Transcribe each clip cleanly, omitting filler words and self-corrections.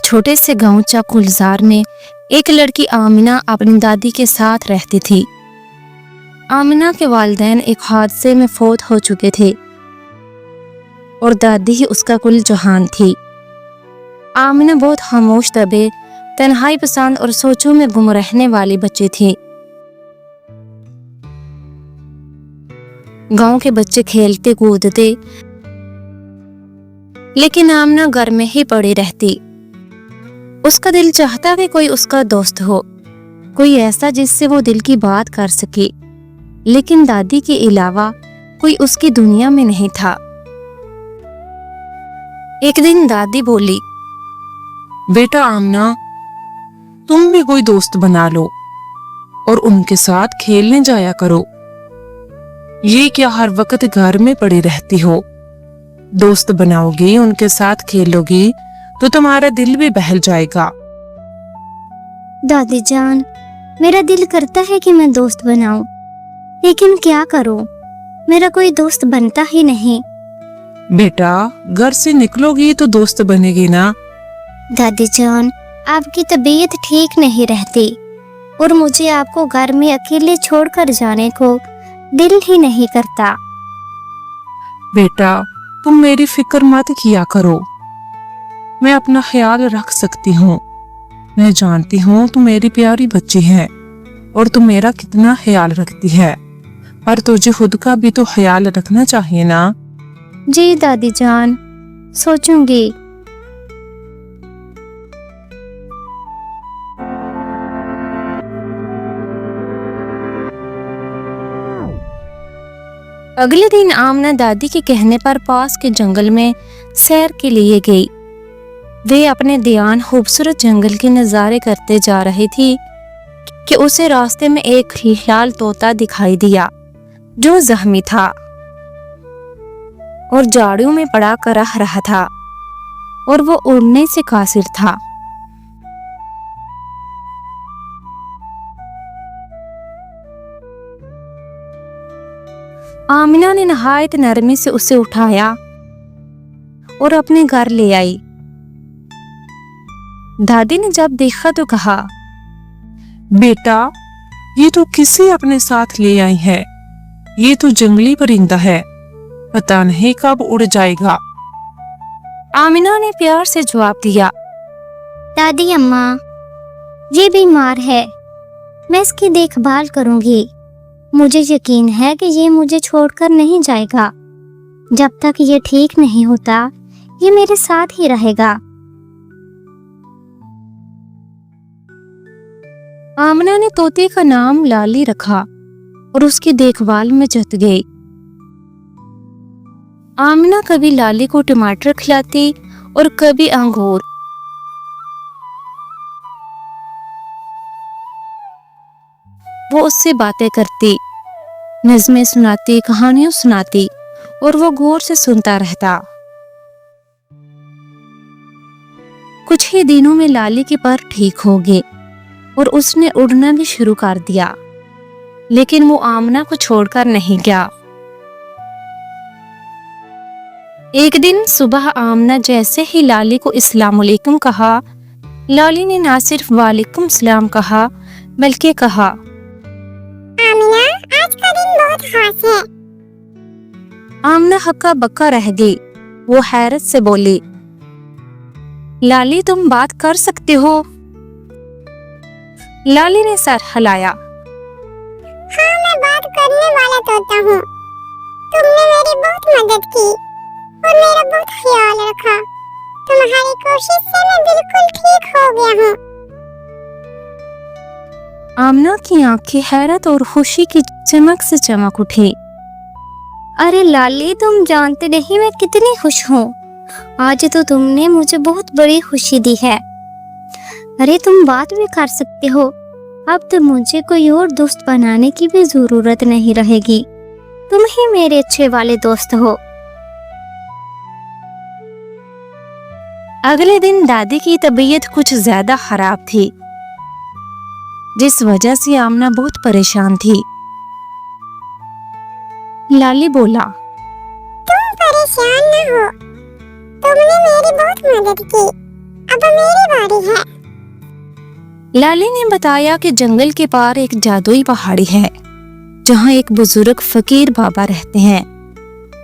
छोटे से गांव चाकुलजार में एक लड़की आमिना अपनी दादी के साथ रहती थी। आमिना के वालिदैन एक हादसे में फौत हो चुके थे और दादी ही उसका कुल जहान थी। आमिना बहुत खामोश तबे, तन्हाई पसंद और सोचों में गुम रहने वाली बच्ची थी। गांव के बच्चे खेलते कूदते, लेकिन आमिना घर में ही पड़ी रहती। उसका दिल चाहता कि कोई उसका दोस्त हो, कोई ऐसा जिससे वो दिल की बात कर सके, लेकिन दादी के अलावा कोई उसकी दुनिया में नहीं था। एक दिन दादी बोली, बेटा आमना, तुम भी कोई दोस्त बना लो और उनके साथ खेलने जाया करो। ये क्या हर वक्त घर में पड़ी रहती हो? दोस्त बनाओगी, उनके साथ खेलोगी तो तुम्हारा दिल भी बहल जाएगा। दादी जान, मेरा दिल करता है कि मैं दोस्त बनाऊं, लेकिन क्या करूं? मेरा कोई दोस्त बनता ही नहीं। बेटा, घर से निकलोगी तो दोस्त बनेगी ना। दादी जान, आपकी तबीयत ठीक नहीं रहती और मुझे आपको घर में अकेले छोड़कर जाने को दिल ही नहीं करता। बेटा, तुम मेरी फिक्र मत किया करो, मैं अपना ख्याल रख सकती हूँ। मैं जानती हूँ तुम मेरी प्यारी बच्ची है और तुम मेरा कितना ख्याल रखती है, पर तुझे खुद का भी तो ख्याल रखना चाहिए ना। जी दादी जान, सोचूंगी। अगले दिन आमना दादी के कहने पर पास के जंगल में सैर के लिए गई। वे अपने ध्यान खूबसूरत जंगल के नज़ारे करते जा रही थी कि उसे रास्ते में एक लाल तोता दिखाई दिया जो जख्मी था और झाड़ियों में पड़ा कर रह रहा था और वो उड़ने से कासिर था। आमिना ने नहायत नरमी से उसे उठाया और अपने घर ले आई। दादी ने जब देखा तो कहा, बेटा, ये तो किसी अपने साथ ले आई है। ये तो जंगली परिंदा है, पता नहीं कब उड़ जाएगा। आमिना ने प्यार से जवाब दिया, दादी अम्मा, ये बीमार है, मैं इसकी देखभाल करूंगी। मुझे यकीन है कि ये मुझे छोड़कर नहीं जाएगा। जब तक ये ठीक नहीं होता, ये मेरे साथ ही रहेगा। आमिना ने तोते का नाम लाली रखा और उसकी देखभाल में जुट गई। आमिना कभी लाली को टमाटर खिलाती और कभी अंगूर। वो उससे बातें करती, नज़्में सुनाती, कहानियां सुनाती और वो गौर से सुनता रहता। कुछ ही दिनों में लाली के पर ठीक हो गए और उसने उड़ना भी शुरू कर दिया, लेकिन वो आमना को छोड़कर नहीं गया। एक दिन सुबह आमना जैसे ही लाली को अस्सलाम वालेकुम कहा, लाली ने ना सिर्फ वालेकुम सलाम कहा बल्कि कहा, आमिना, आज का दिन बहुत खास है। आमना हक्का बक्का रह गई। वो हैरत से बोली, लाली, तुम बात कर सकते हो? लाली ने सर हिलाया। हाँ, मैं बात करने वाला तोता हूँ। तुमने मेरी बहुत मदद की और मेरा बहुत ख्याल रखा। तुम्हारी कोशिश से मैं बिल्कुल ठीक हो गया हूँ। आमना की आंखें हैरत और खुशी की चमक से चमक उठी। अरे लाली, तुम जानते नहीं मैं कितनी खुश हूँ। आज तो तुमने मुझे बहुत बड़ी खुशी दी है। अरे, तुम बात भी कर सकते हो। अब तो मुझे कोई और दोस्त बनाने की भी जरूरत नहीं रहेगी। तुम ही मेरे अच्छे वाले दोस्त हो। अगले दिन दादी की तबीयत कुछ ज्यादा खराब थी, जिस वजह से आमना बहुत परेशान थी। लाली बोला, तुम परेशान न हो, तुमने मेरी बहुत मदद की। अब मेरी बारी है। लाली ने बताया कि जंगल के पार एक जादुई पहाड़ी है जहाँ एक बुजुर्ग फकीर बाबा रहते हैं।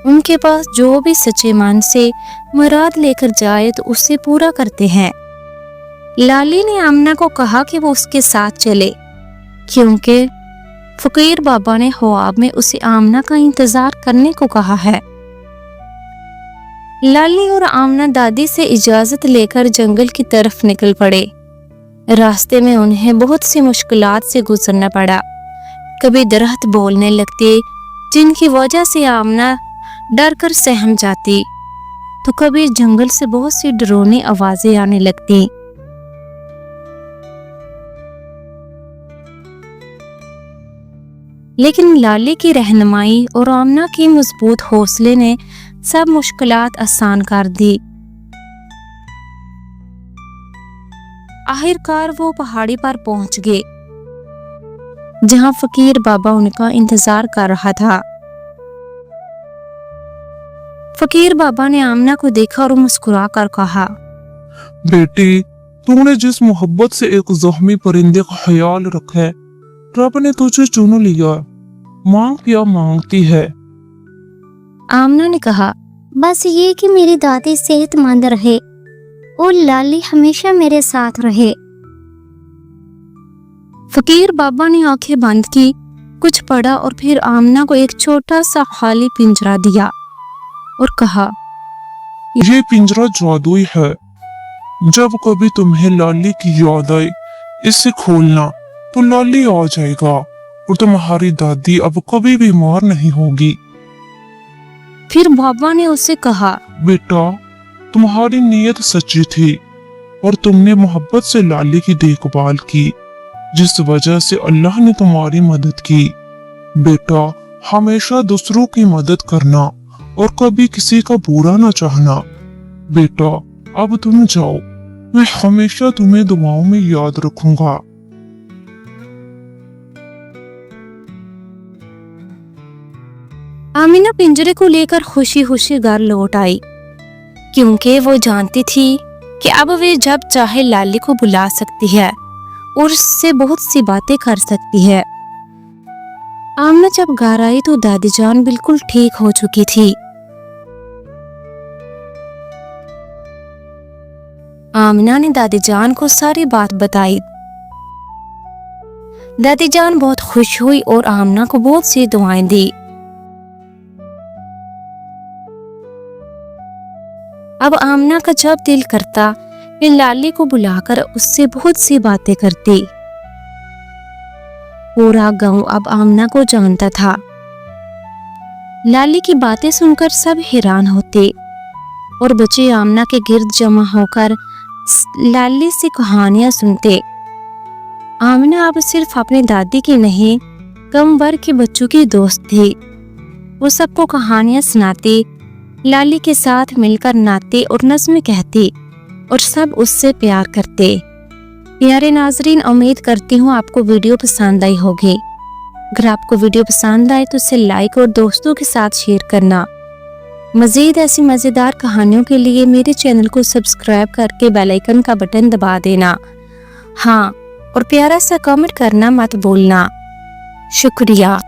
उनके पास जो भी सच्चे मन से मुराद लेकर जाए तो उसे पूरा करते हैं। लाली ने आमना को कहा कि वो उसके साथ चले क्योंकि फकीर बाबा ने ख्वाब में उसे आमना का इंतजार करने को कहा है। लाली और आमना दादी से इजाजत लेकर जंगल की तरफ निकल पड़े। रास्ते में उन्हें बहुत सी मुश्किलात से गुजरना पड़ा। कभी दरख्त बोलने लगते जिनकी वजह से आमना डर कर सहम जाती, तो कभी जंगल से बहुत सी डरावनी आवाजें आने लगती। लेकिन लाली की रहनुमाई और आमना की मजबूत हौसले ने सब मुश्किलात आसान कर दी। आखिरकार वो पहाड़ी पर पहुंच गए जहां फकीर बाबा उनका इंतजार कर रहा था। फकीर बाबा ने आमना को देखा और मुस्कुरा कर कहा, बेटी, तूने जिस मोहब्बत से एक जख्मी परिंदे का ख्याल रखा है, रब ने तुझे चुन लिया। मांग क्या मांगती है? आमना ने कहा, बस ये कि मेरी दादी सेहतमंद रहे और लाली हमेशा मेरे साथ रहे। फकीर बाबा ने आंखें बंद की, कुछ पढ़ा और फिर आमना को एक छोटा सा खाली पिंजरा दिया और कहा, ये पिंजरा जादुई है। जब कभी तुम्हें लाली की याद आए, इसे खोलना तो लाली आ जाएगा और तुम्हारी दादी अब कभी बीमार नहीं होगी। फिर बाबा ने उसे कहा, बेटा, तुम्हारी नीयत सच्ची थी और तुमने मोहब्बत से लाली की देखभाल की, जिस वजह से अल्लाह ने तुम्हारी मदद की। बेटा, हमेशा दूसरों की मदद करना और कभी किसी का बुरा ना चाहना। बेटा, अब तुम जाओ, मैं हमेशा तुम्हें दुआओं में याद रखूंगा। आमिना पिंजरे को लेकर खुशी खुशी घर लौट आई क्योंकि वो जानती थी कि अब वे जब चाहे लाली को बुला सकती है और उससे बहुत सी बातें कर सकती है। आमना जब घर आई तो दादी जान बिल्कुल ठीक हो चुकी थी। आमिना ने दादी जान को सारी बात बताई। दादी जान बहुत खुश हुई और आमना को बहुत सी दुआएं दी। अब आमना का जब दिल करता वे लाली को बुलाकर उससे बहुत सी बातें करती। पूरा गांव अब आमना को जानता था। लाली की बातें सुनकर सब हैरान होते और बच्चे आमना के गिर्द जमा होकर लाली से कहानियां सुनते। आमना अब सिर्फ अपनी दादी की नहीं, कम वर्ग के बच्चों की दोस्त थी। वो सबको कहानियां सुनाती, लाली के साथ मिलकर नाते और नज़्में कहती और सब उससे प्यार करते। प्यारे नाजरीन, उम्मीद करती हूँ आपको वीडियो पसंद आई होगी। अगर आपको वीडियो पसंद आए तो इसे लाइक और दोस्तों के साथ शेयर करना। मज़ीद ऐसी मज़ेदार कहानियों के लिए मेरे चैनल को सब्सक्राइब करके बेल आइकन का बटन दबा देना। हाँ, और प्यारा सा कमेंट करना मत भूलना। शुक्रिया।